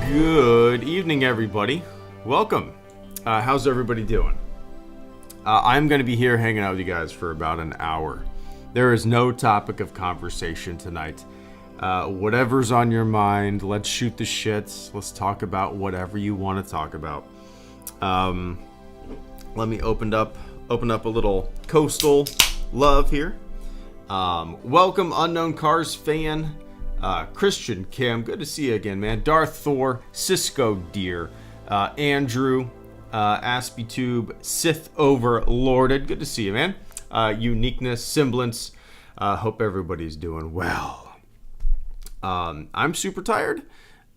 Good evening, everybody. Welcome. How's everybody doing? I'm going to be here hanging out with you guys for about an hour. There is no topic of conversation tonight. Whatever's on your mind, let's shoot the shits. Let's talk about whatever you want to talk about. Let me open up a little coastal love here. Welcome, Unknown Cars fan. Christian Kim, good to see you again, man. Darth Thor, Cisco Deer, Andrew, AspyTube, Sith Overlorded, good to see you, man. Uniqueness, Semblance, hope everybody's doing well. I'm super tired.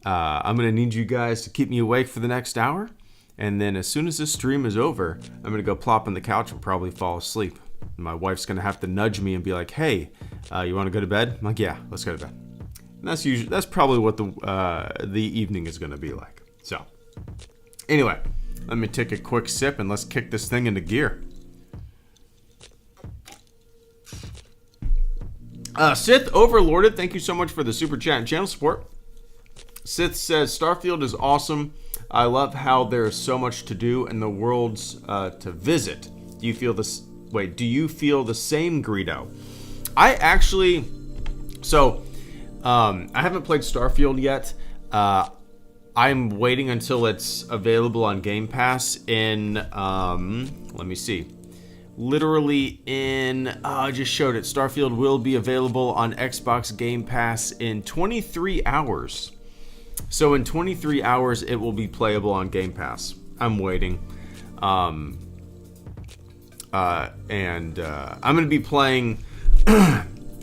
I'm gonna need you guys to keep me awake for the next hour, and then as soon as this stream is over, I'm gonna go plop on the couch and probably fall asleep. My wife's gonna have to nudge me and be like, "Hey, you want to go to bed?" I'm like, "Yeah, let's go to bed." And that's probably what the evening is gonna be like. So, anyway, let me take a quick sip and let's kick this thing into gear. Sith Overlorded, thank you so much for the super chat and channel support. Sith says, Starfield is awesome. I love how there's so much to do and the worlds to visit. Do you feel the same, Greedo? I actually, I haven't played Starfield yet. I'm waiting until it's available on Game Pass in, let me see. Literally I just showed it. Starfield will be available on Xbox Game Pass in 23 hours. So in 23 hours, it will be playable on Game Pass. I'm waiting. I'm going to be playing...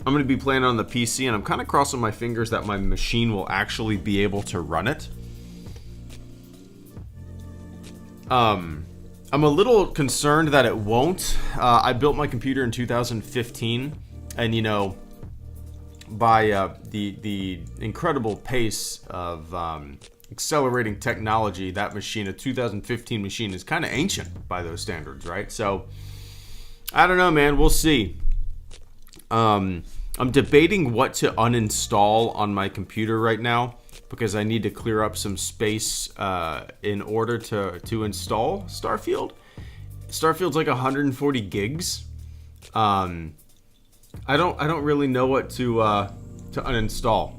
I'm going to be playing on the PC, and I'm kind of crossing my fingers that my machine will actually be able to run it. I'm a little concerned that it won't. I built my computer in 2015, and you know, by the incredible pace of accelerating technology, that machine, a 2015 machine, is kind of ancient by those standards, right? So, I don't know, man. We'll see. I'm debating what to uninstall on my computer right now because I need to clear up some space in order to install Starfield. Starfield's like 140 gigs. I don't really know what to uninstall.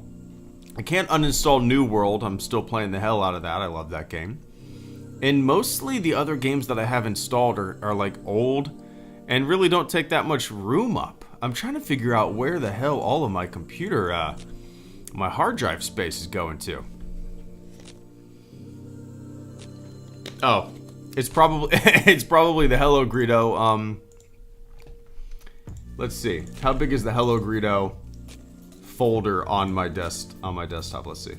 I can't uninstall New World. I'm still playing the hell out of that. I love that game. And mostly the other games that I have installed are like old and really don't take that much room up. I'm trying to figure out where the hell all of my computer, my hard drive space is going to. Oh, it's probably the HelloGreedo. Let's see, how big is the HelloGreedo folder on my desktop? Let's see.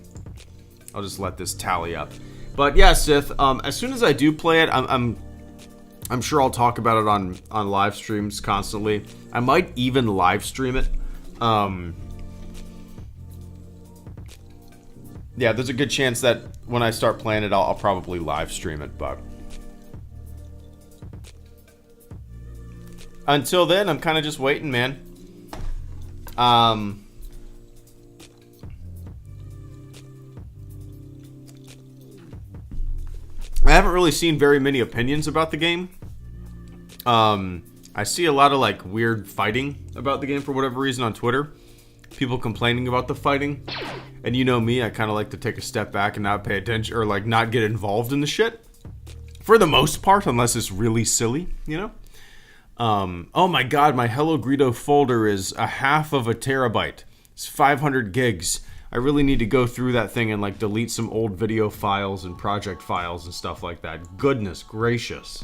I'll just let this tally up. But yeah, Sith. As soon as I do play it, I'm sure I'll talk about it on live streams constantly. I might even live stream it. Yeah, there's a good chance that when I start playing it, I'll probably live stream it. But until then, I'm kind of just waiting, man. I haven't really seen very many opinions about the game. I see a lot of like weird fighting about the game for whatever reason on Twitter. People complaining about the fighting. And you know me, I kind of like to take a step back and not pay attention or like not get involved in the shit. For the most part, unless it's really silly, you know? Oh my god, my HelloGreedo folder is a half of a terabyte. It's 500 gigs. I really need to go through that thing and like delete some old video files and project files and stuff like that. Goodness gracious.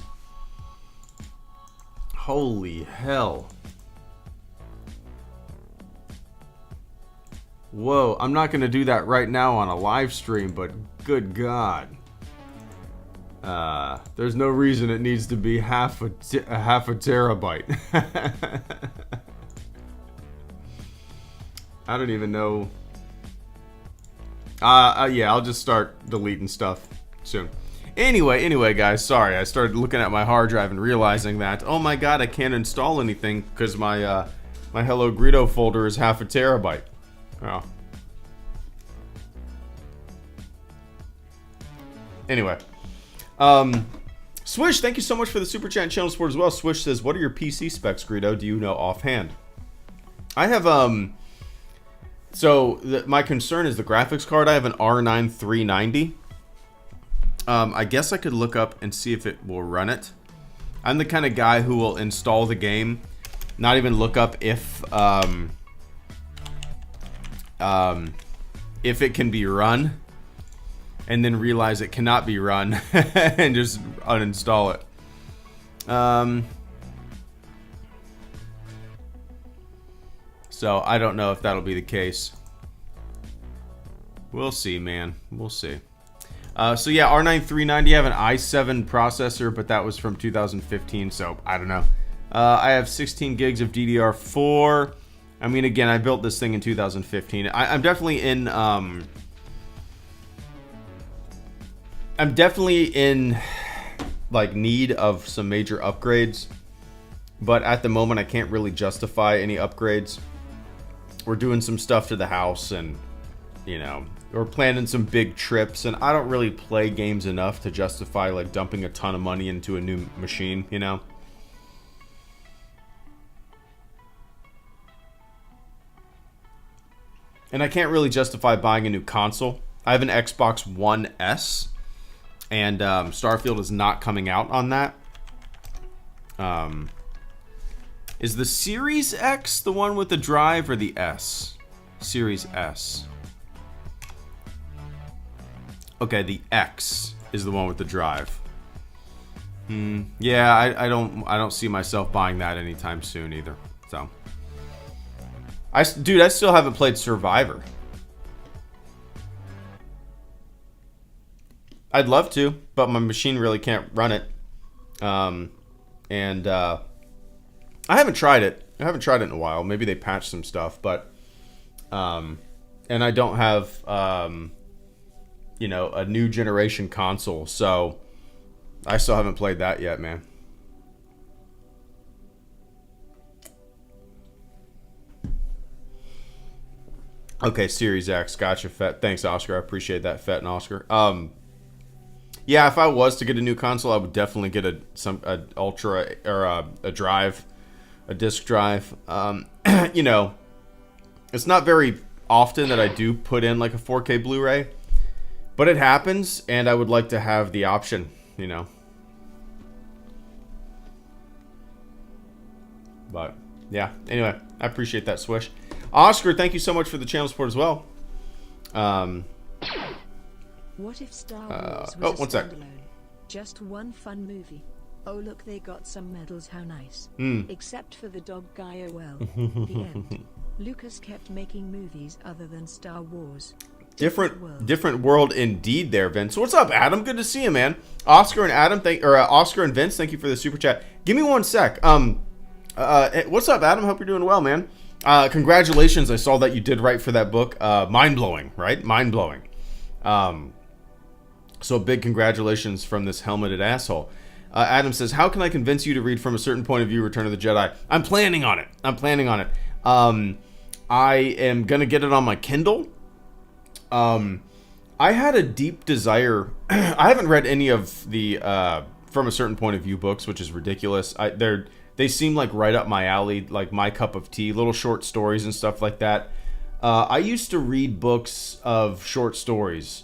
Holy hell. Whoa, I'm not going to do that right now on a live stream, but good god. There's no reason it needs to be half a terabyte. I don't even know. Yeah, I'll just start deleting stuff soon. Anyway, guys, sorry. I started looking at my hard drive and realizing that, oh my god, I can't install anything because my my HelloGreedo folder is half a terabyte. Oh. anyway. Swish, thank you so much for the super chat and channel support as well. Swish says, what are your PC specs, Greedo? Do you know offhand? I have, my concern is the graphics card. I have an R9 390. I guess I could look up and see if it will run it. I'm the kind of guy who will install the game, not even look up if it can be run, and then realize it cannot be run and just uninstall it. So I don't know if that'll be the case. We'll see, man. We'll see. So yeah, R9 390, I have an i7 processor, but that was from 2015, so I don't know. I have 16 gigs of DDR4. I mean, again, I built this thing in 2015. I'm definitely in, like, need of some major upgrades. But at the moment, I can't really justify any upgrades. We're doing some stuff to the house, and, you know, we're planning some big trips, and I don't really play games enough to justify, like, dumping a ton of money into a new machine, you know? And I can't really justify buying a new console. I have an Xbox One S, and Starfield is not coming out on that. Is the Series X the one with the drive, or the S? Series S. Okay, the X is the one with the drive. Yeah, I don't see myself buying that anytime soon either. So, dude, I still haven't played Survivor. I'd love to, but my machine really can't run it. I haven't tried it. I haven't tried it in a while. Maybe they patched some stuff, but and I don't have you know, a new generation console, so I still haven't played that yet, man. Okay, Series X. Gotcha, Fett. Thanks, Oscar. I appreciate that, Fett and Oscar. Yeah, if I was to get a new console, I would definitely get a Ultra or a drive, a disc drive. You know, it's not very often that I do put in like a 4K Blu-ray, but it happens, and I would like to have the option, you know. But yeah, anyway, I appreciate that, Swish. Oscar, thank you so much for the channel support as well. What if Star Wars was one sec. standalone? Just one fun movie. Oh look, they got some medals, how nice. Except for the dog guy, oh well. The end. Lucas kept making movies other than Star Wars. Different world indeed there, Vince. What's up, Adam? Good to see you, man. Oscar and Adam, Oscar and Vince, thank you for the super chat. Give me one sec. What's up, Adam? Hope you're doing well, man. Congratulations. I saw that you did write for that book. Mind-blowing, right? Mind-blowing. So big congratulations from this helmeted asshole. Adam says, how can I convince you to read From a Certain Point of View, Return of the Jedi? I'm planning on it. I am going to get it on my Kindle. I had a deep desire. I haven't read any of the From a Certain Point of View books, which is ridiculous. They seem like right up my alley, like my cup of tea, little short stories and stuff like that. I used to read books of short stories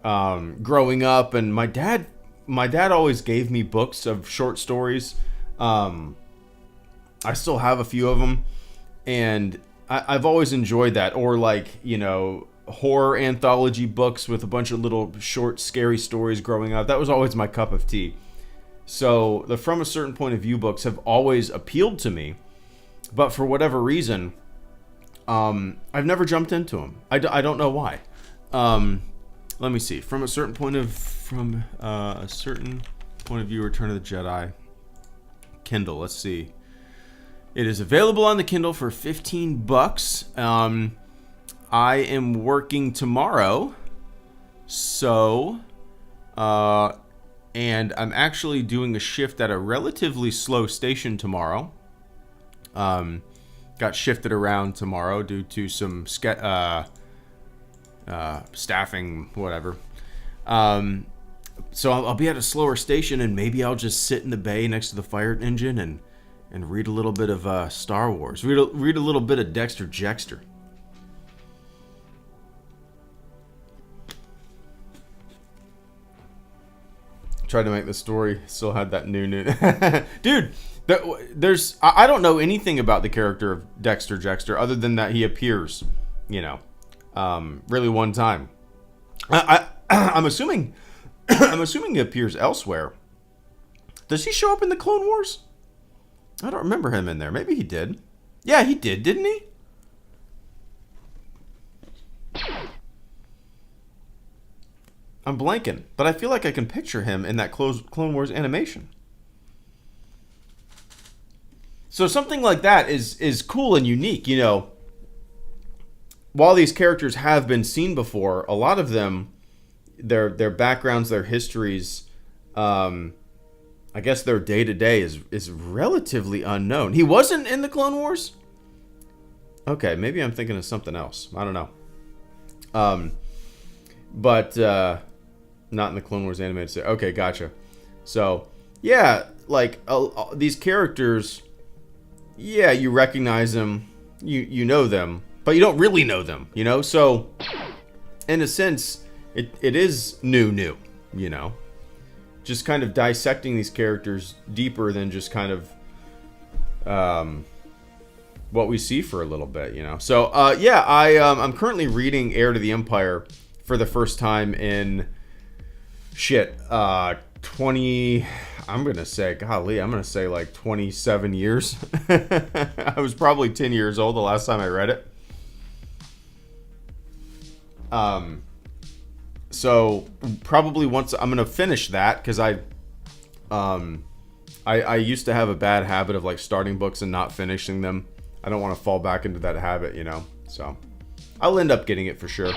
growing up, and my dad always gave me books of short stories. I still have a few of them, and I've always enjoyed that. Or like, you know, horror anthology books with a bunch of little short scary stories growing up. That was always my cup of tea. So the From a Certain Point of View books have always appealed to me, but for whatever reason, I've never jumped into them. I don't know why. Let me see. From a certain point of view, Return of the Jedi. Kindle. Let's see. It is available on the Kindle for $15. I am working tomorrow, so and I'm actually doing a shift at a relatively slow station tomorrow. Got shifted around tomorrow due to some staffing, whatever. So I'll be at a slower station, and maybe I'll just sit in the bay next to the fire engine and read a little bit of Star Wars. Read a little bit of Dexter Jettster. Tried to make the story, still had that new. Dude, I don't know anything about the character of Dexter Jettster other than that he appears, really one time. I'm assuming he appears elsewhere. Does he show up in the Clone Wars? I don't remember him in there. Maybe he did. Yeah, he did, didn't he? I'm blanking, but I feel like I can picture him in that Clone Wars animation. So something like that is cool and unique, While these characters have been seen before, a lot of them, their backgrounds, their histories, I guess their day-to-day is relatively unknown. He wasn't in the Clone Wars? Okay, maybe I'm thinking of something else. I don't know. But not in the Clone Wars animated series. Okay, gotcha. So, yeah, like these characters, yeah, you recognize them, you know them, but you don't really know them, So, in a sense, it is new, Just kind of dissecting these characters deeper than just kind of what we see for a little bit, So, I'm currently reading Heir to the Empire for the first time in 20, I'm going to say like 27 years. I was probably 10 years old the last time I read it. So probably once I'm going to finish that, because I used to have a bad habit of like starting books and not finishing them. I don't want to fall back into that habit, So I'll end up getting it for sure.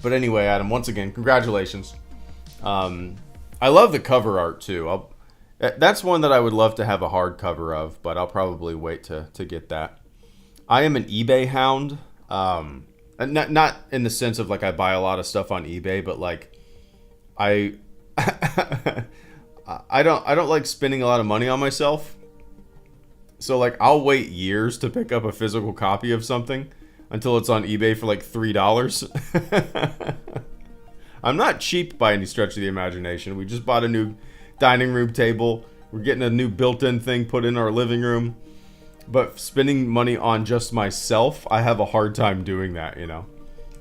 But anyway, Adam, once again, congratulations. I love the cover art too. That's one that I would love to have a hardcover of, but I'll probably wait to get that. I am an eBay hound. Not in the sense of like I buy a lot of stuff on eBay, but like I don't like spending a lot of money on myself. So like I'll wait years to pick up a physical copy of something until it's on eBay for like $3. I'm not cheap by any stretch of the imagination. We just bought a new dining room table. We're getting a new built-in thing put in our living room. But spending money on just myself, I have a hard time doing that,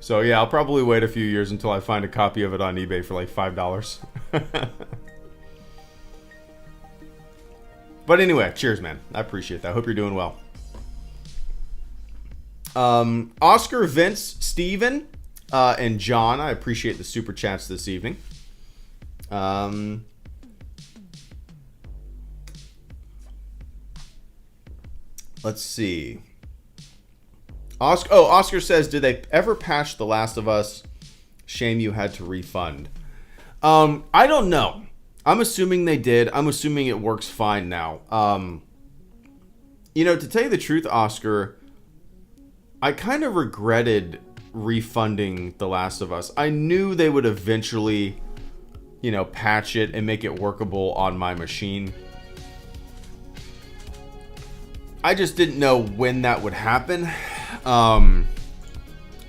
So yeah, I'll probably wait a few years until I find a copy of it on eBay for like $5. But anyway, cheers, man. I appreciate that. I hope you're doing well. Oscar, Vince, Steven, and John, I appreciate the super chats this evening. Let's see. Oscar says, did they ever patch The Last of Us? Shame you had to refund. I don't know. I'm assuming they did. I'm assuming it works fine now. To tell you the truth, Oscar, I kind of regretted refunding The Last of Us. I knew they would eventually, patch it and make it workable on my machine. I just didn't know when that would happen. And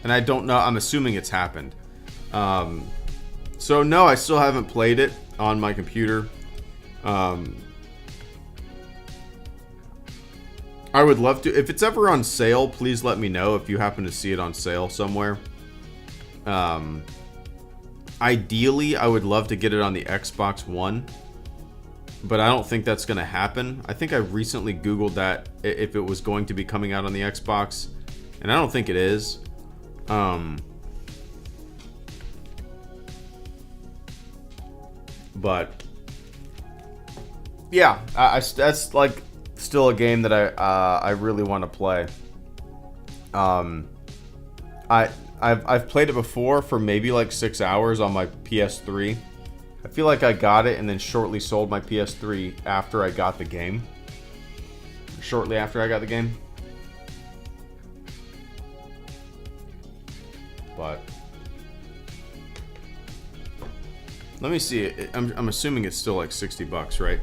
I don't know. I'm assuming it's happened. So no, I still haven't played it on my computer. I would love to. If it's ever on sale, please let me know if you happen to see it on sale somewhere. Ideally, I would love to get it on the Xbox One, but I don't think that's going to happen. I think I recently Googled that if it was going to be coming out on the Xbox, and I don't think it is. But yeah, that's like still a game that I really want to play. I've played it before for maybe like 6 hours on my PS3. I feel like I got it and then shortly sold my PS3 after I got the game. Shortly after I got the game. but let me see. I'm assuming it's still like $60, right?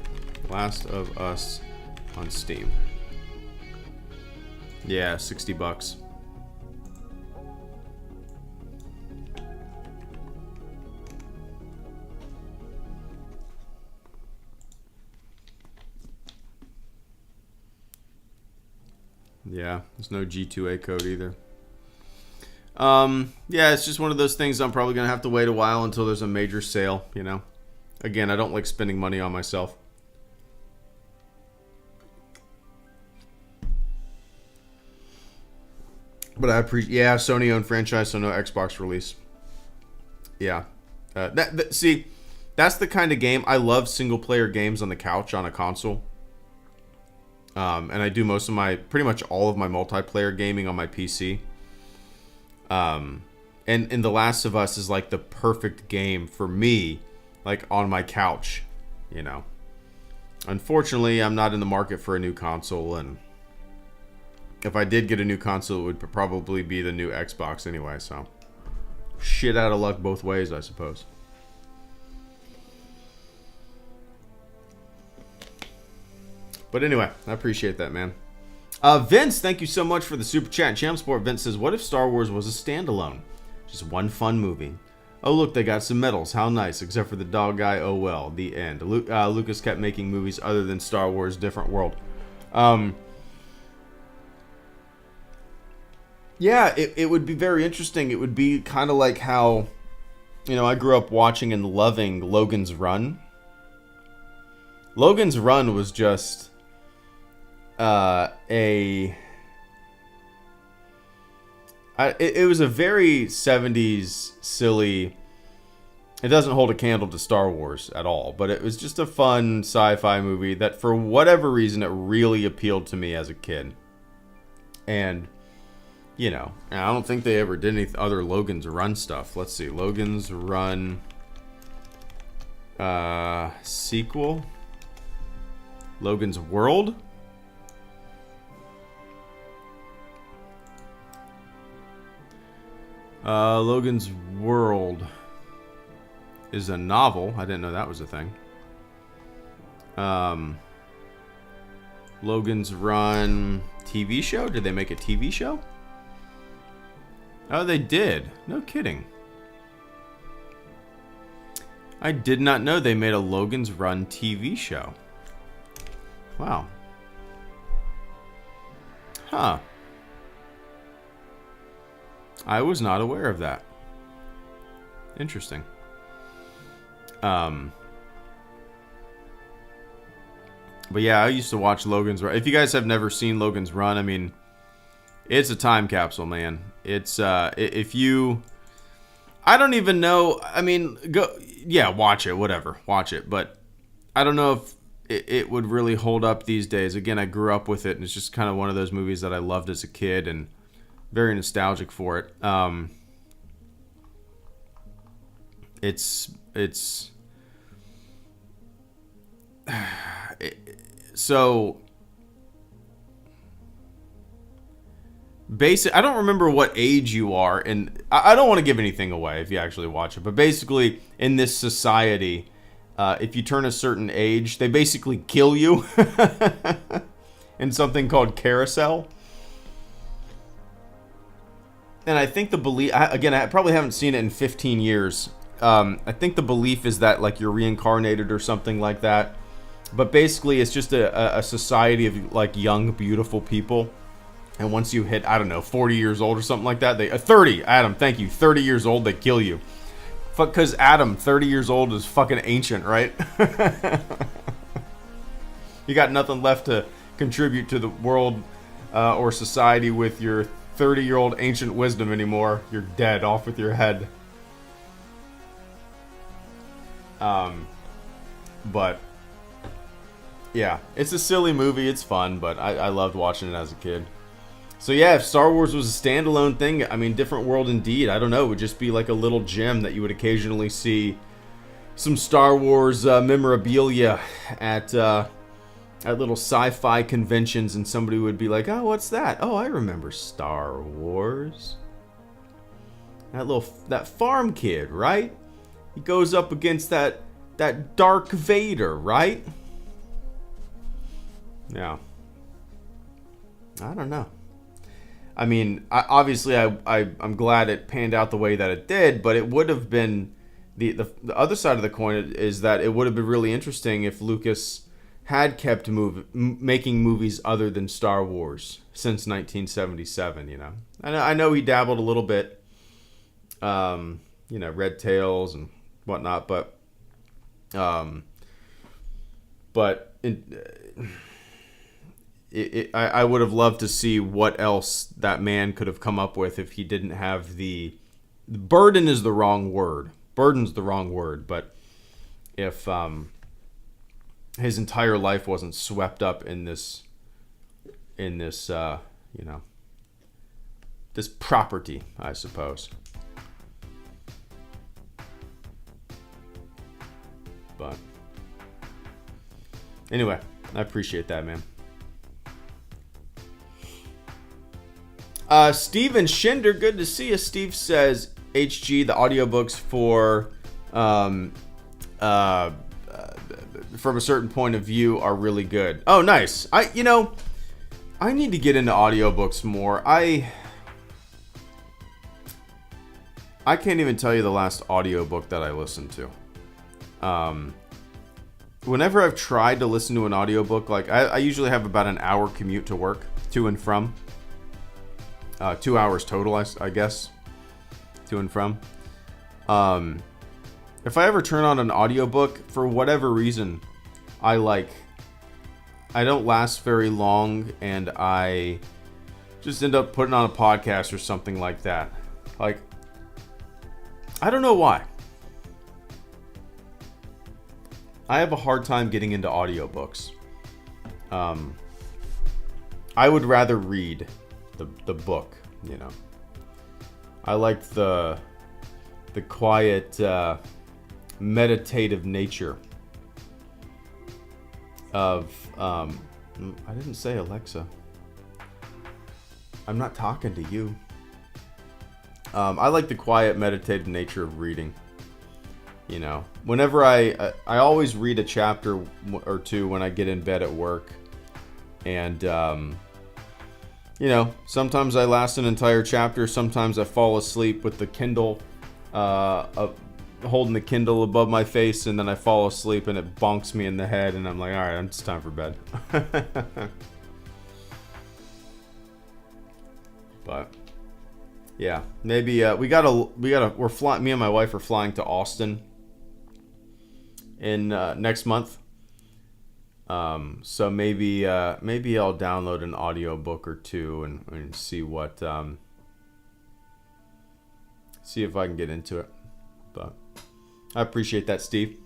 Last of Us on Steam. Yeah, $60. Yeah, there's no G2A code either. Yeah, it's just one of those things I'm probably going to have to wait a while until there's a major sale, you know. Again, I don't like spending money on myself. But I appreciate, yeah, Sony-owned franchise, so no Xbox release. Yeah. See, that's the kind of game, I love single-player games on the couch on a console. And I do pretty much all of my multiplayer gaming on my PC. And The Last of Us is like the perfect game for me, like on my couch, you know. Unfortunately, I'm not in the market for a new console, and if I did get a new console, it would probably be the new Xbox anyway, so shit out of luck both ways, I suppose. But anyway, I appreciate that, man. Vince, thank you so much for the super chat. Champ Sport Vince says, what if Star Wars was a standalone? Just one fun movie. Oh, look, they got some medals. How nice. Except for the dog guy. Oh, well. The end. Lucas kept making movies other than Star Wars, different world. Yeah, it would be very interesting. It would be kind of like how, you know, I grew up watching and loving Logan's Run. Logan's Run was just it was a very 70s silly. It doesn't hold a candle to Star Wars at all, but it was just a fun sci-fi movie that for whatever reason it really appealed to me as a kid. And you know, I don't think they ever did any other Logan's Run stuff. Let's see, Logan's Run sequel, Logan's World. Logan's World is a novel. I didn't know that was a thing. Logan's Run TV show? Did they make a TV show? Oh, they did. No kidding. I did not know they made a Logan's Run TV show. Wow. Huh. I was not aware of that. Interesting. But yeah, I used to watch Logan's Run. If you guys have never seen Logan's Run, I mean, it's a time capsule, man. It's if you, I don't even know. I mean, go, yeah, watch it, whatever, watch it. But I don't know if it would really hold up these days. Again, I grew up with it, and it's just kind of one of those movies that I loved as a kid, and very nostalgic for it. So basic. I don't remember what age you are, and I don't want to give anything away if you actually watch it. But basically, in this society, if you turn a certain age, they basically kill you in something called carousel. And I think the belief, again, I probably haven't seen it in 15 years. I think the belief is that like you're reincarnated or something like that. But basically, it's just a society of like young, beautiful people. And once you hit, I don't know, 40 years old or something like that, 30, Adam, thank you, 30 years old, they kill you. Because Adam, 30 years old is fucking ancient, right? You got nothing left to contribute to the world or society with your 30-year-old ancient wisdom anymore. You're dead, off with your head. But yeah, it's a silly movie. It's fun, but I loved watching it as a kid. So yeah, if Star Wars was a standalone thing, I mean, different world indeed. I don't know. It would just be like a little gem that you would occasionally see some Star Wars memorabilia at little sci-fi conventions, and somebody would be like, "Oh, what's that? Oh, I remember Star Wars." that farm kid, right? He goes up against that Dark Vader, right? Yeah. I don't know. I mean, obviously, I'm glad it panned out the way that it did, but it would have been the other side of the coin is that it would have been really interesting if Lucas had kept making movies other than Star Wars since 1977. You know, I know he dabbled a little bit, Red Tails and whatnot, but I would have loved to see what else that man could have come up with if he didn't have the burden is the wrong word. Burden's the wrong word, but if his entire life wasn't swept up in this this property, I suppose. But anyway, I appreciate that, man. Steven Schinder, good to see you. Steve says, HG, the audiobooks from a certain point of view are really good. Oh, nice. I need to get into audiobooks more. I can't even tell you the last audiobook that I listened to. Whenever I've tried to listen to an audiobook, like I usually have about an hour commute to work, to and from. 2 hours total, I guess, to and from. If I ever turn on an audiobook, for whatever reason, I don't last very long, and I just end up putting on a podcast or something like that. Like, I don't know why. I have a hard time getting into audiobooks. I would rather read the book, you know. I like the quiet, meditative nature of I didn't say Alexa. I'm not talking to you. I like the quiet, meditative nature of reading. You know, whenever I always read a chapter or two when I get in bed at work, and sometimes I last an entire chapter. Sometimes I fall asleep with the Kindle, holding the Kindle above my face, and then I fall asleep and it bonks me in the head, and I'm like, all right, it's time for bed. But yeah, maybe me and my wife are flying to Austin in next month. So maybe I'll download an audiobook or two and see what see if I can get into it. But I appreciate that, Steve.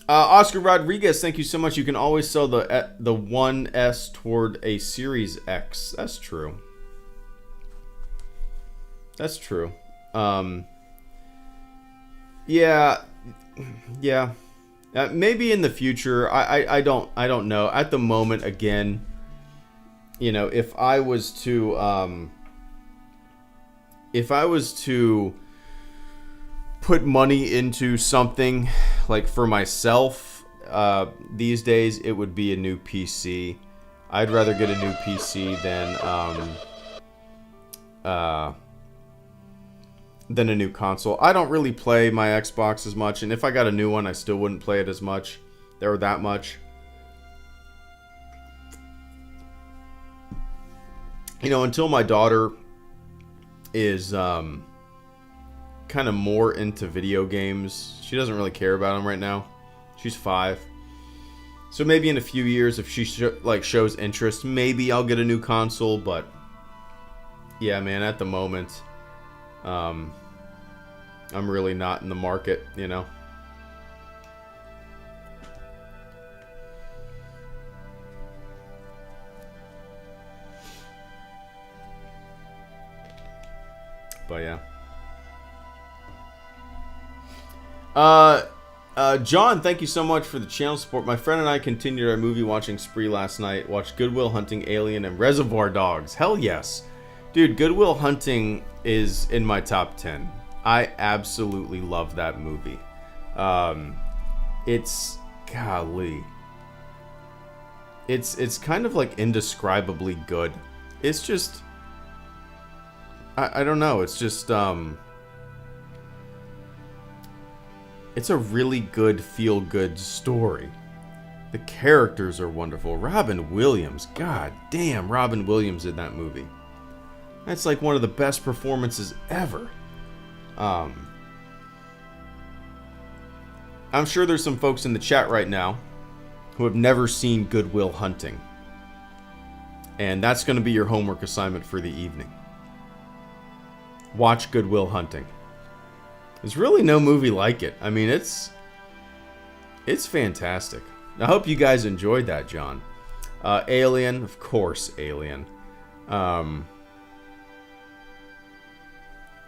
Oscar Rodriguez, thank you so much. You can always sell the 1S toward a Series X. That's true. That's true. Yeah. Maybe in the future. I don't know. At the moment, again, if I was to put money into something like for myself, these days it would be a new PC. I'd rather get a new PC than a new console. I don't really play my Xbox as much, and if I got a new one, I still wouldn't play it as much or that much. Until my daughter is kind of more into video games. She doesn't really care about them right now. She's 5. So maybe in a few years, if she shows interest, maybe I'll get a new console. But yeah, man, at the moment, I'm really not in the market, But yeah. John, thank you so much for the channel support. My friend and I continued our movie watching spree last night. Watched Good Will Hunting, Alien, and Reservoir Dogs. Hell yes. Dude, Good Will Hunting is in my top 10. I absolutely love that movie. It's... golly. It's kind of like indescribably good. It's just... I don't know. It's just... it's a really good, feel-good story. The characters are wonderful. Robin Williams. God damn, Robin Williams in that movie. That's like one of the best performances ever. I'm sure there's some folks in the chat right now who have never seen Good Will Hunting. And that's going to be your homework assignment for the evening. Watch Good Will Hunting. There's really no movie like it. I mean, it's fantastic. I hope you guys enjoyed that, John. Alien, of course, Alien.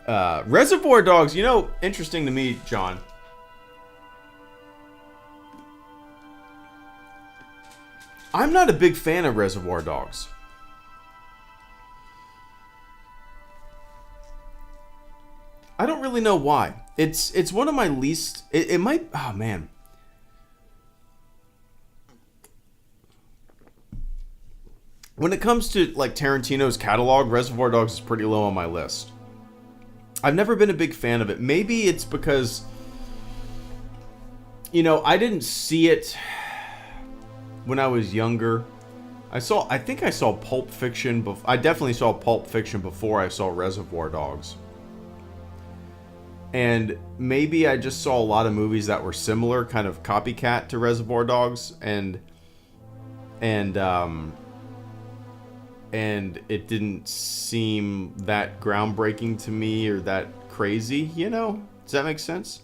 Reservoir Dogs, you know, interesting to me, John. I'm not a big fan of Reservoir Dogs. I don't really know why. It's one of my least... It might... Oh, man. When it comes to, like, Tarantino's catalog, Reservoir Dogs is pretty low on my list. I've never been a big fan of it. Maybe it's because... You know, I didn't see it when I was younger. I think I saw Pulp Fiction... I definitely saw Pulp Fiction before I saw Reservoir Dogs. And maybe I just saw a lot of movies that were similar, kind of copycat to Reservoir Dogs, and it didn't seem that groundbreaking to me or that crazy, you know? Does that make sense?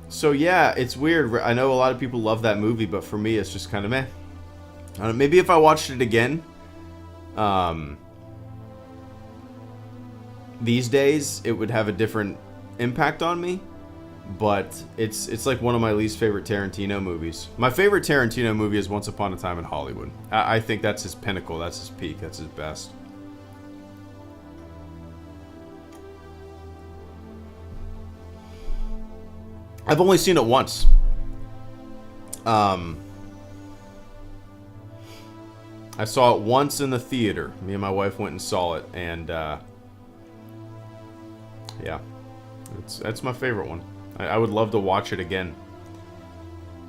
So yeah, it's weird. I know a lot of people love that movie, but for me, it's just kind of meh. Maybe if I watched it again, these days, it would have a different impact on me. But it's like one of my least favorite Tarantino movies. My favorite Tarantino movie is Once Upon a Time in Hollywood. I think that's his pinnacle. That's his peak. That's his best. I've only seen it once. I saw it once in the theater. Me and my wife went and saw it, and yeah, that's my favorite one. I would love to watch it again.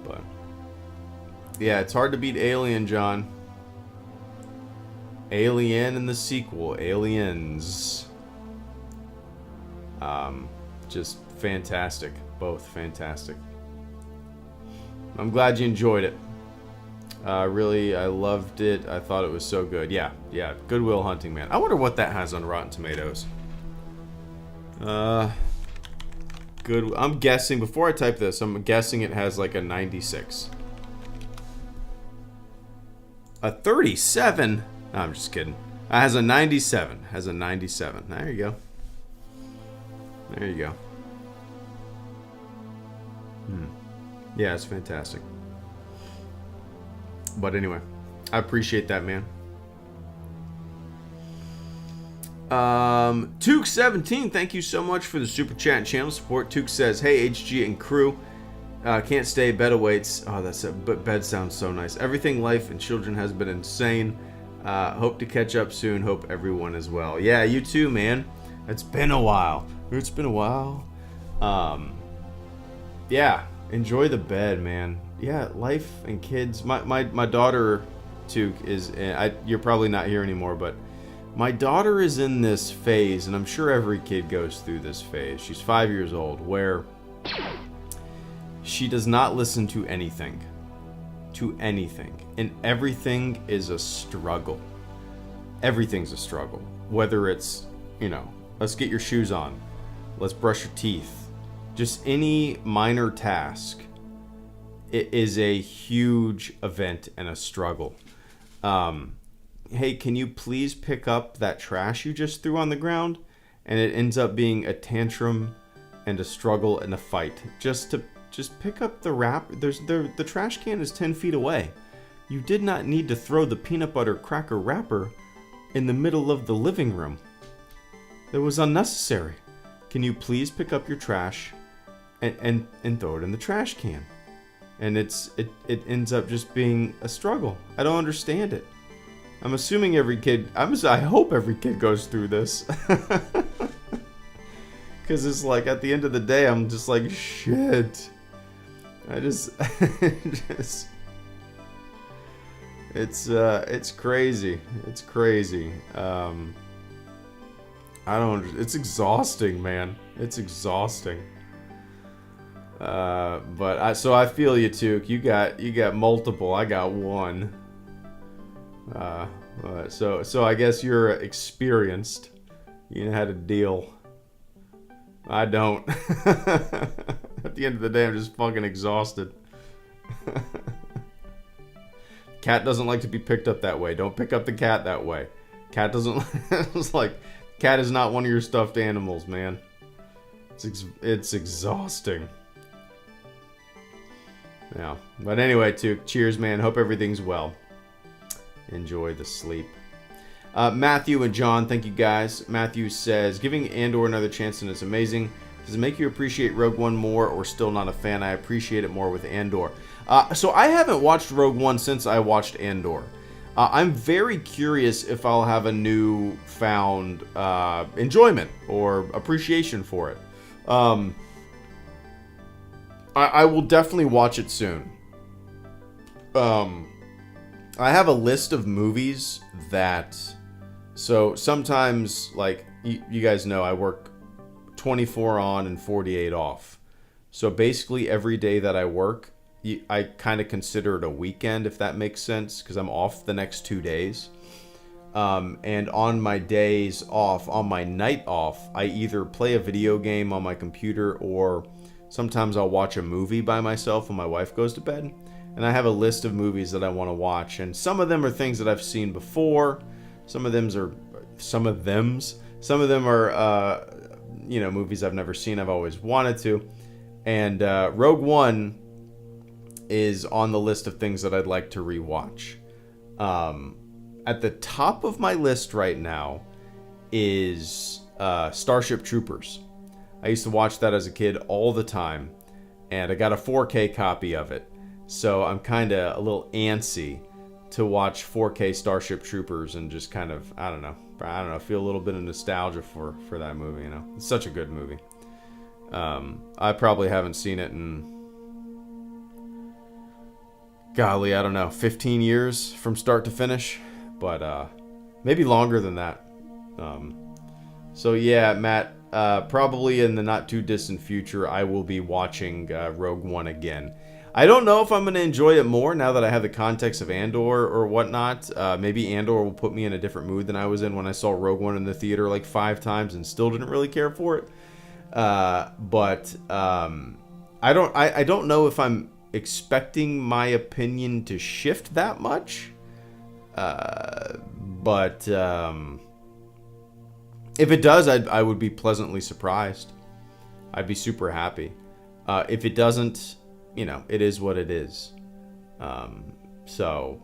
But yeah, it's hard to beat Alien, John. Alien and the sequel, Aliens. Just fantastic. Both fantastic. I'm glad you enjoyed it. Really, I loved it. I thought it was so good. Yeah, Good Will Hunting, man. I wonder what that has on Rotten Tomatoes. Good. I'm guessing, before I type this, I'm guessing it has like a 96. A 37? No, I'm just kidding. It has a 97. Has a 97. There you go. There you go. Yeah, it's fantastic. But anyway, I appreciate that, man. Took17, thank you so much for the super chat and channel support. Took says, hey HG and crew, can't stay, bed awaits. Oh, but bed sounds so nice. Everything, life and children has been insane. Hope to catch up soon. Hope everyone is well. Yeah, you too, man. It's been a while. It's been a while. Yeah, enjoy the bed, man. Yeah, life and kids. My daughter, Took, is... you're probably not here anymore, but my daughter is in this phase, and I'm sure every kid goes through this phase. She's 5 years old, where she does not listen to anything. And everything is a struggle. Everything's a struggle. Whether it's, you know, let's get your shoes on. Let's brush your teeth. Just any minor task. It is a huge event and a struggle. Hey, can you please pick up that trash you just threw on the ground? And it ends up being a tantrum and a struggle and a fight. Just pick up the wrap. The trash can is 10 feet away. You did not need to throw the peanut butter cracker wrapper in the middle of the living room. It was unnecessary. Can you please pick up your trash and throw it in the trash can? And it ends up just being a struggle. I don't understand it. I'm assuming every kid, I hope every kid goes through this. Because it's like, at the end of the day, I'm just like, shit. It's crazy. It's crazy. It's exhausting, man. It's exhausting. So I feel you too. You got multiple. I got one. So I guess you're experienced. You know how to deal. I don't. At the end of the day, I'm just fucking exhausted. Cat doesn't like to be picked up that way. Don't pick up the cat that way. Cat doesn't. It's like, cat is not one of your stuffed animals, man. It's exhausting. Yeah. But anyway, too. Cheers, man. Hope everything's well. Enjoy the sleep. Matthew and John, thank you guys. Matthew says, giving Andor another chance and it's amazing. Does it make you appreciate Rogue One more or still not a fan? I appreciate it more with Andor. So I haven't watched Rogue One since I watched Andor. I'm very curious if I'll have a new found enjoyment or appreciation for it. I will definitely watch it soon. I have a list of movies that... So sometimes, like, you guys know, I work 24 on and 48 off. So basically every day that I work, I kind of consider it a weekend, if that makes sense, because I'm off the next 2 days. And on my days off, on my night off, I either play a video game on my computer or sometimes I'll watch a movie by myself when my wife goes to bed. And I have a list of movies that I want to watch. And some of them are things that I've seen before. Some of them are movies I've never seen, I've always wanted to. And Rogue One is on the list of things that I'd like to rewatch. At the top of my list right now is Starship Troopers. I used to watch that as a kid all the time, and I got a 4K copy of it. So I'm kind of a little antsy to watch 4K Starship Troopers and just kind of, I don't know, feel a little bit of nostalgia for that movie, you know. It's such a good movie. I probably haven't seen it in, golly, I don't know, 15 years from start to finish, but maybe longer than that. So yeah, Matt, probably in the not too distant future, I will be watching Rogue One again. I don't know if I'm going to enjoy it more now that I have the context of Andor or whatnot. Maybe Andor will put me in a different mood than I was in when I saw Rogue One in the theater like 5 times and still didn't really care for it. But I don't know if I'm expecting my opinion to shift that much. But if it does, I would be pleasantly surprised. I'd be super happy. If it doesn't, you know, it is what it is. So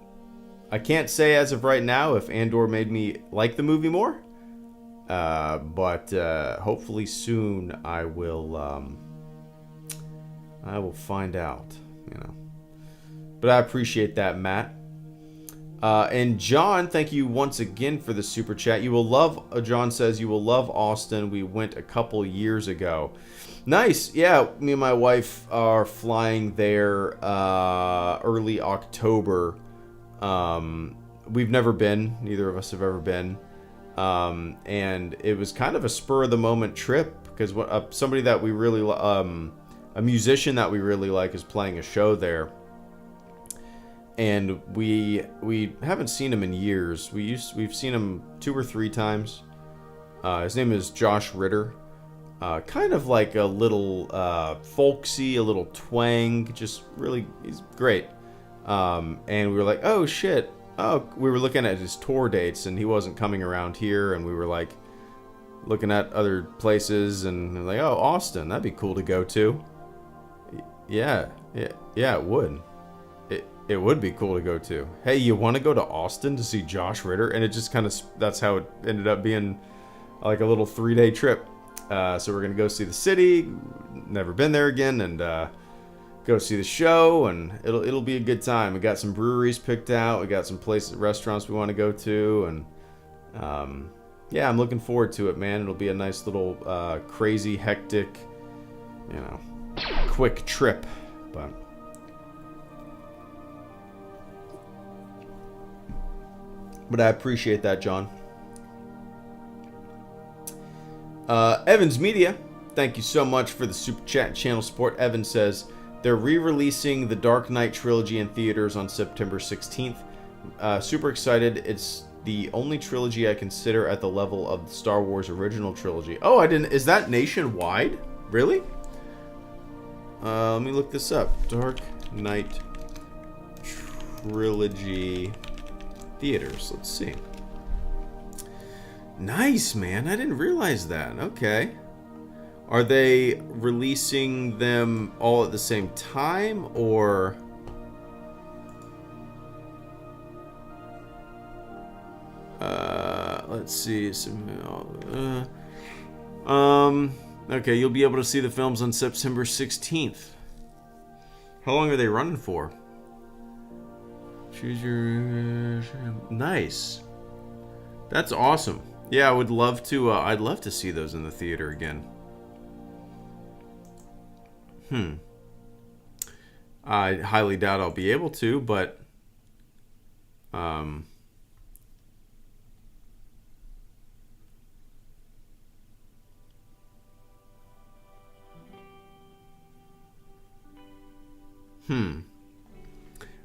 I can't say as of right now if Andor made me like the movie more. But hopefully soon I will find out, you know. But I appreciate that, Matt. And John, thank you once again for the super chat. You will love, John says, you will love Austin. We went a couple years ago. Nice. Yeah, me and my wife are flying there early October. We've never been. Neither of us have ever been. And it was kind of a spur-of-the-moment trip because somebody that we really... a musician that we really like is playing a show there. And we haven't seen him in years. We've seen him 2 or 3 times. His name is Josh Ritter. Kind of like a little folksy, a little twang, just really, he's great. And we were like, oh shit. Oh, we were looking at his tour dates and he wasn't coming around here, and we were like, looking at other places and like, oh, Austin, that'd be cool to go to. Yeah, it would. It would be cool to go to. Hey, you want to go to Austin to see Josh Ritter? And it just kind of, that's how it ended up being like a little 3-day trip. So we're going to go see the city, never been there again, and go see the show, and it'll be a good time. We got some breweries picked out. We got some places, restaurants we want to go to, and yeah, I'm looking forward to it, man. It'll be a nice little crazy, hectic, quick trip, but I appreciate that, John. Evans Media, thank you so much for the super chat and channel support. Evan says they're re-releasing the Dark Knight trilogy in theaters on September 16th. Super excited. It's the only trilogy I consider at the level of the Star Wars original trilogy. Oh, I didn't. Is that nationwide? Really? Let me look this up. Dark Knight trilogy theaters. Let's see. Nice, man. I didn't realize that. Okay. Are they releasing them all at the same time, or... let's see. Okay, you'll be able to see the films on September 16th. How long are they running for? Choose your... Nice. That's awesome. Yeah, I would love to, I'd love to see those in the theater again. I highly doubt I'll be able to, but...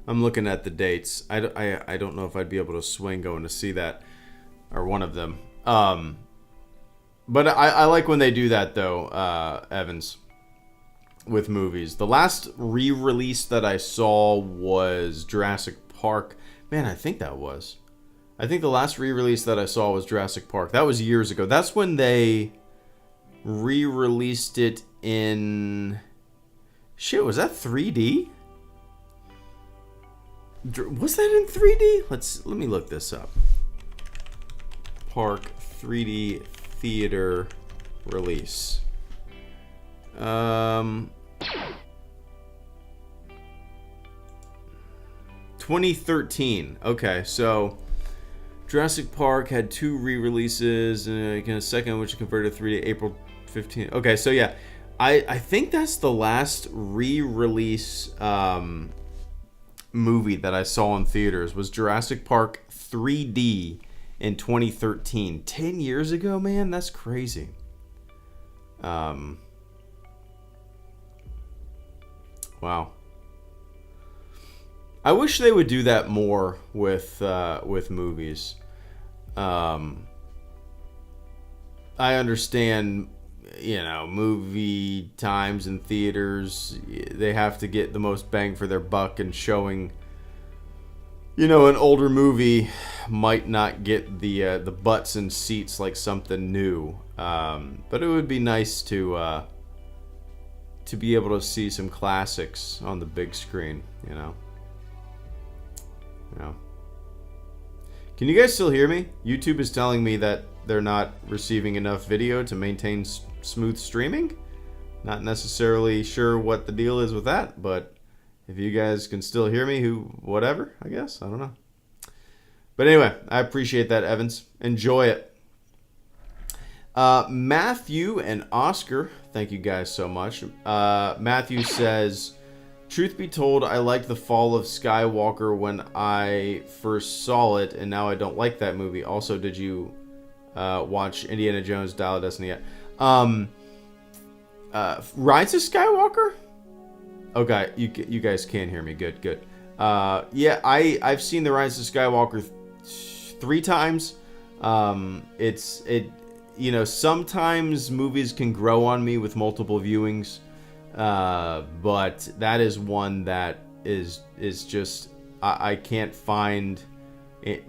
I'm looking at the dates. I don't know if I'd be able to swing going to see that, or one of them. But I like when they do that, though, Evans, with movies. The last re-release that I saw was Jurassic Park. Man, I think the last re-release that I saw was Jurassic Park. That was years ago. That's when they re-released it in... Shit, was that 3D? Was that in 3D? Let me look this up. Park 3D theater release. 2013. Okay, so Jurassic Park had 2 re-releases, and a second which converted to 3D April 15th. Okay, so yeah, I think that's the last re-release movie that I saw in theaters was Jurassic Park 3D in 2013. 10 years ago, man, that's crazy. Wow. I wish they would do that more with movies. I understand, movie times in theaters, they have to get the most bang for their buck, and showing, an older movie might not get the butts and seats like something new. But it would be nice to be able to see some classics on the big screen, Can you guys still hear me? YouTube is telling me that they're not receiving enough video to maintain smooth streaming. Not necessarily sure what the deal is with that, but if you guys can still hear me, whatever, I guess. I don't know. But anyway, I appreciate that, Evans. Enjoy it. Matthew and Oscar, thank you guys so much. Matthew says, truth be told, I liked The Fall of Skywalker when I first saw it, and now I don't like that movie. Also, did you watch Indiana Jones Dial of Destiny yet? Rise of Skywalker? Okay, you guys can hear me. Good. Yeah, I've seen The Rise of Skywalker 3 times. Sometimes movies can grow on me with multiple viewings. But that is one that is just, I can't find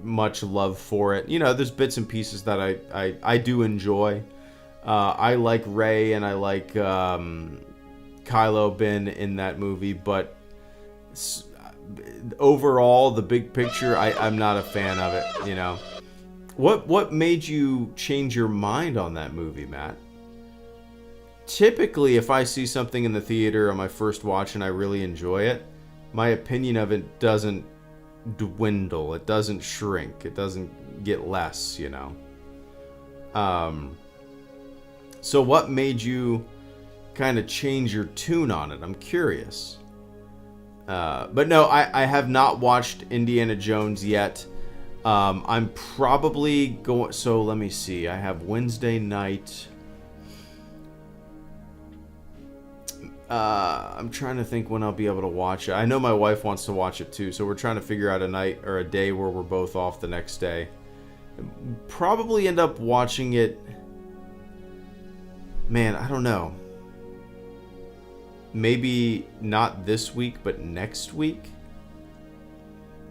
much love for it. There's bits and pieces that I do enjoy. I like Rey and I like Kylo Ben in that movie, but overall, the big picture, I'm not a fan of it, you know. What made you change your mind on that movie, Matt? Typically, if I see something in the theater on my first watch and I really enjoy it, my opinion of it doesn't dwindle. It doesn't shrink. It doesn't get less, you know. So what made you kind of change your tune on it? I'm curious. But no, I have not watched Indiana Jones yet. I'm probably going... So let me see. I have Wednesday night. I'm trying to think when I'll be able to watch it. I know my wife wants to watch it too, so we're trying to figure out a night or a day where we're both off the next day. Probably end up watching it... Man, I don't know. Maybe not this week, but next week?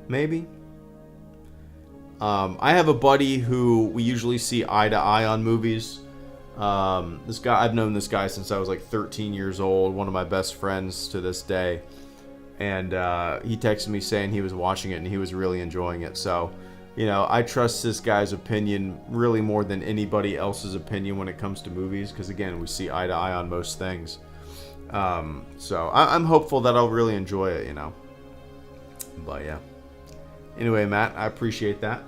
Maybe? I have a buddy who we usually see eye to eye on movies. This guy, I've known this guy since I was like 13 years old, one of my best friends to this day. And he texted me saying he was watching it and he was really enjoying it. So, you know, I trust this guy's opinion really more than anybody else's opinion when it comes to movies. Because again, we see eye to eye on most things. So I'm hopeful that I'll really enjoy it, you know. But yeah. Anyway, Matt, I appreciate that.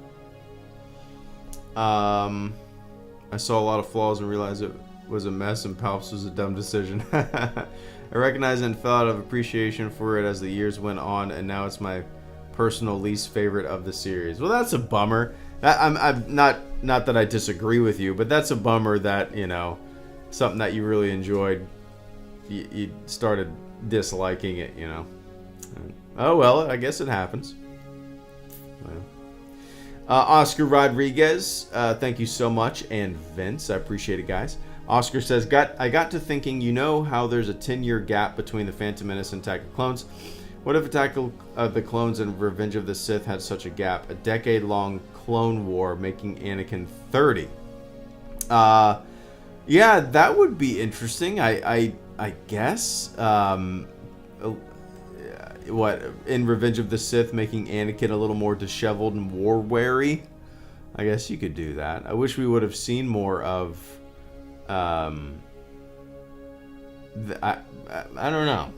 I saw a lot of flaws and realized it was a mess and Palps was a dumb decision. I recognized and fell out of appreciation for it as the years went on, and now it's my personal least favorite of the series. Well, that's a bummer. I'm not that I disagree with you, but that's a bummer that, you know, something that you really enjoyed, you started disliking it, you know. Oh, well, I guess it happens. Well. Oscar Rodriguez, thank you so much. And Vince, I appreciate it, guys. Oscar says, I got to thinking, you know how there's a 10-year gap between The Phantom Menace and Attack of Clones? What if Attack of the Clones and Revenge of the Sith had such a gap? A decade-long clone war making Anakin 30. Yeah, that would be interesting. I guess. What, in Revenge of the Sith, making Anakin a little more disheveled and war-weary? I guess you could do that. I wish we would have seen more of... I don't know.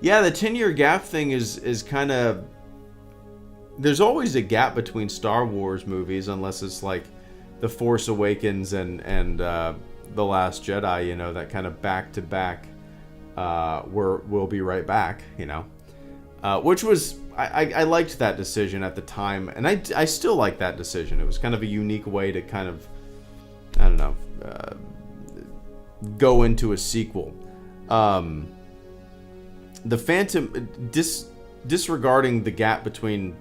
Yeah, the 10-year gap thing is kind of... There's always a gap between Star Wars movies, unless it's like The Force Awakens and The Last Jedi, you know, that kind of back-to-back, we'll be right back, you know. Which was, I liked that decision at the time, and I still like that decision. It was kind of a unique way to kind of, I don't know, go into a sequel. The Phantom, disregarding the gap between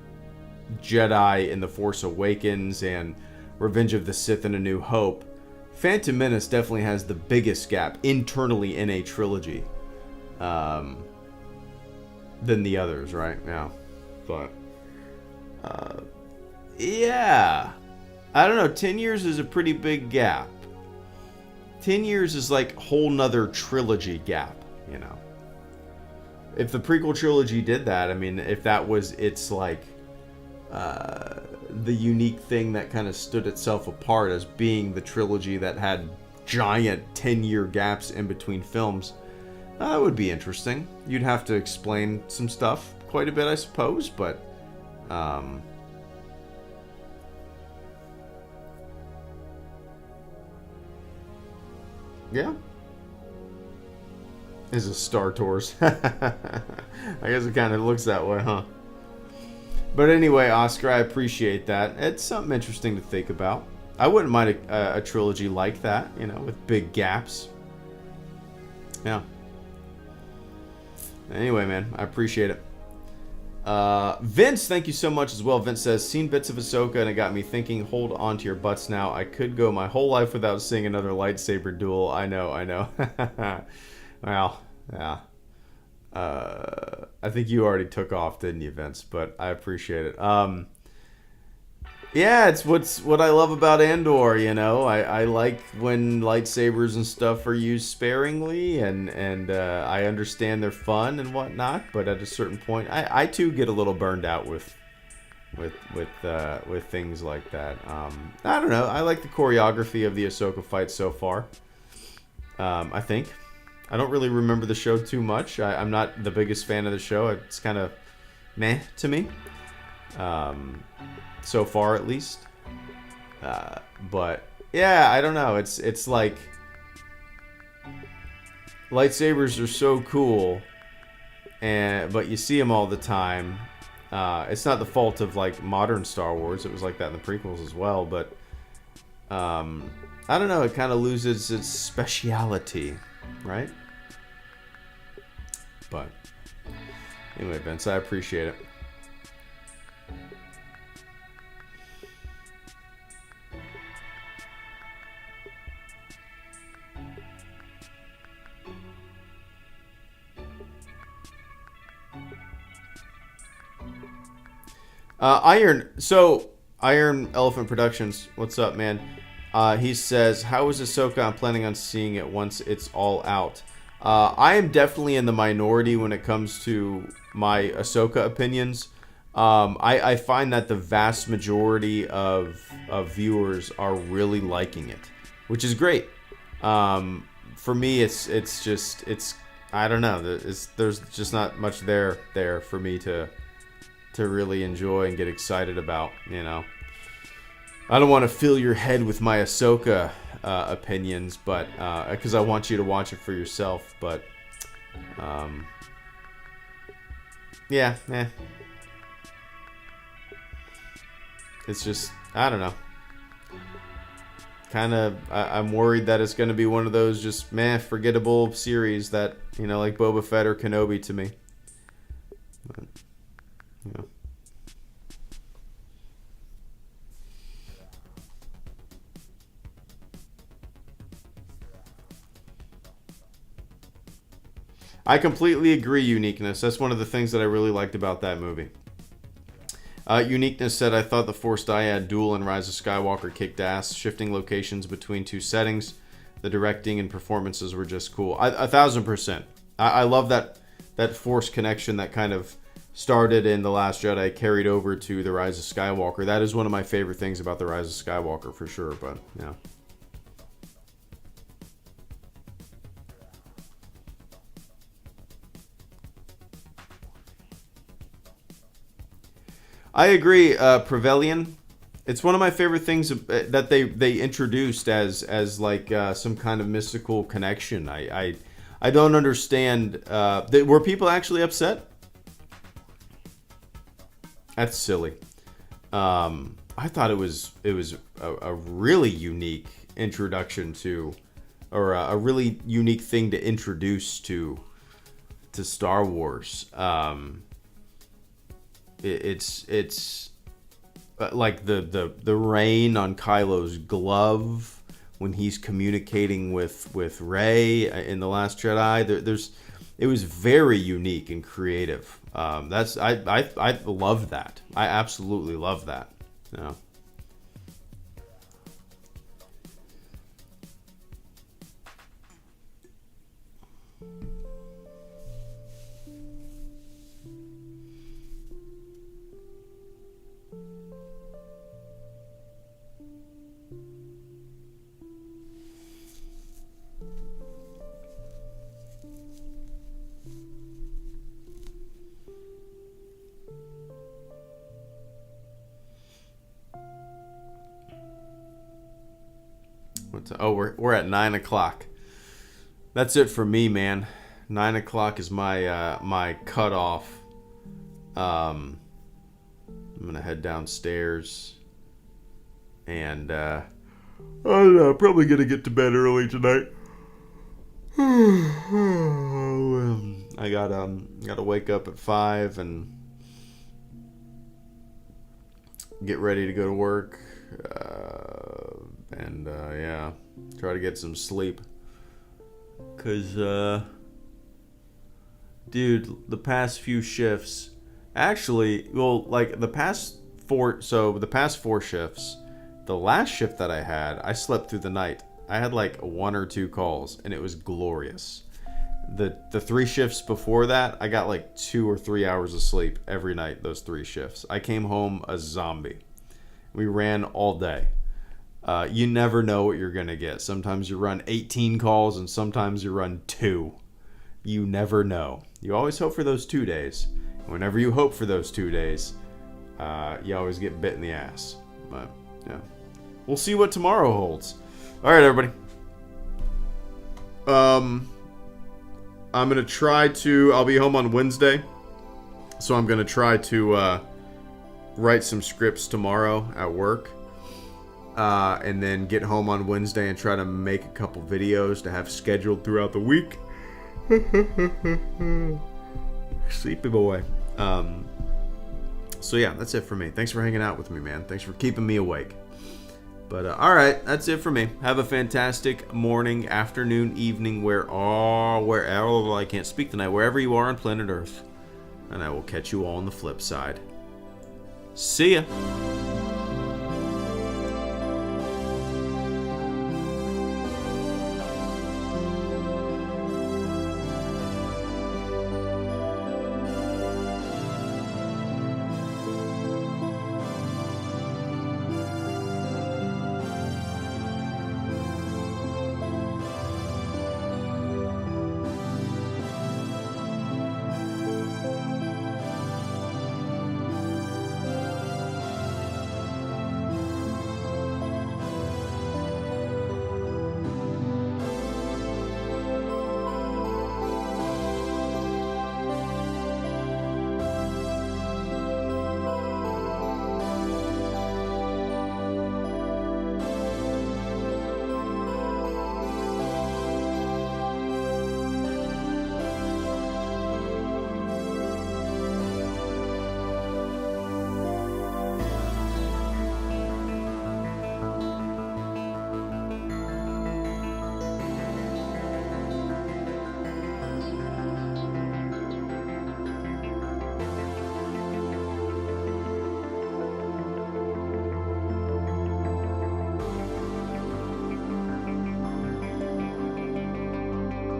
Jedi and The Force Awakens and Revenge of the Sith and A New Hope, Phantom Menace definitely has the biggest gap internally in a trilogy. Than the others, right? Yeah. But, yeah. I don't know. 10 years is a pretty big gap. 10 years is like a whole nother trilogy gap, you know. If the prequel trilogy did that, I mean, if that was its, like, the unique thing that kind of stood itself apart as being the trilogy that had giant 10-year gaps in between films, that would be interesting. You'd have to explain some stuff quite a bit, I suppose, but... yeah. Is a Star Tours. I guess it kind of looks that way, huh? But anyway, Oscar, I appreciate that. It's something interesting to think about. I wouldn't mind a trilogy like that, you know, with big gaps. Yeah. Anyway, man, I appreciate it. Vince, thank you so much as well. Vince says, seen bits of Ahsoka and it got me thinking, hold on to your butts now. I could go my whole life without seeing another lightsaber duel. I know. Well, yeah. I think you already took off, didn't you, Vince? But I appreciate it. Yeah, it's what I love about Andor. You know, I like when lightsabers and stuff are used sparingly, and I understand they're fun and whatnot. But at a certain point, I too get a little burned out with things like that. I don't know. I like the choreography of the Ahsoka fight so far. I think I don't really remember the show too much. I'm not the biggest fan of the show. It's kind of meh to me. So far at least. But yeah, I don't know. It's like lightsabers are so cool, but you see them all the time. It's not the fault of like modern Star Wars. It was like that in the prequels as well. But I don't know. It kind of loses its speciality, right? But anyway, Vince, I appreciate it. Iron Elephant Productions, what's up, man? He says, how is Ahsoka? I'm planning on seeing it once it's all out. I am definitely in the minority when it comes to my Ahsoka opinions. I find that the vast majority of viewers are really liking it, which is great. For me, it's I don't know. There's just not much there for me to really enjoy and get excited about, you know. I don't want to fill your head with my Ahsoka opinions, but because I want you to watch it for yourself. But yeah, it's just, I don't know. Kind of, I'm worried that it's going to be one of those just forgettable series that, you know, like Boba Fett or Kenobi to me. But, you know. I completely agree, Uniqueness. That's one of the things that I really liked about that movie. Uniqueness said, I thought the Force Dyad duel in Rise of Skywalker kicked ass. Shifting locations between two settings. The directing and performances were just cool. 1,000%. I love that Force connection that kind of started in The Last Jedi, carried over to The Rise of Skywalker. That is one of my favorite things about The Rise of Skywalker, for sure. But, yeah. I agree, Prevelian. It's one of my favorite things that they introduced as like some kind of mystical connection. I don't understand. Were people actually upset? That's silly. I thought it was a really unique introduction to, or a really unique thing to introduce to Star Wars. It's like the rain on Kylo's glove when he's communicating with Rey in The Last Jedi. It was very unique and creative. I love that. I absolutely love that. You know? We're at 9 o'clock. That's it for me, man. 9 o'clock is my my cutoff. I'm gonna head downstairs, and I'm probably gonna get to bed early tonight. I gotta wake up at 5 and get ready to go to work. And yeah, try to get some sleep. Cause dude, the past few shifts, actually, well, like the past the past 4 shifts, the last shift that I had, I slept through the night. I had like 1 or 2 calls, and it was glorious. The 3 shifts before that, I got like 2 or 3 hours of sleep every night, those 3 shifts. I came home a zombie. We ran all day. You never know what you're going to get. Sometimes you run 18 calls, and sometimes you run 2. You never know. You always hope for those 2 days. Whenever you hope for those 2 days, you always get bit in the ass. But, yeah. We'll see what tomorrow holds. All right, everybody. I'm going to try to... I'll be home on Wednesday. So I'm going to try to write some scripts tomorrow at work. And then get home on Wednesday and try to make a couple videos to have scheduled throughout the week. Sleepy boy. So yeah, that's it for me. Thanks for hanging out with me, man. Thanks for keeping me awake. But alright, that's it for me. Have a fantastic morning, afternoon, evening, wherever I can't speak tonight, wherever you are on planet Earth. And I will catch you all on the flip side. See ya!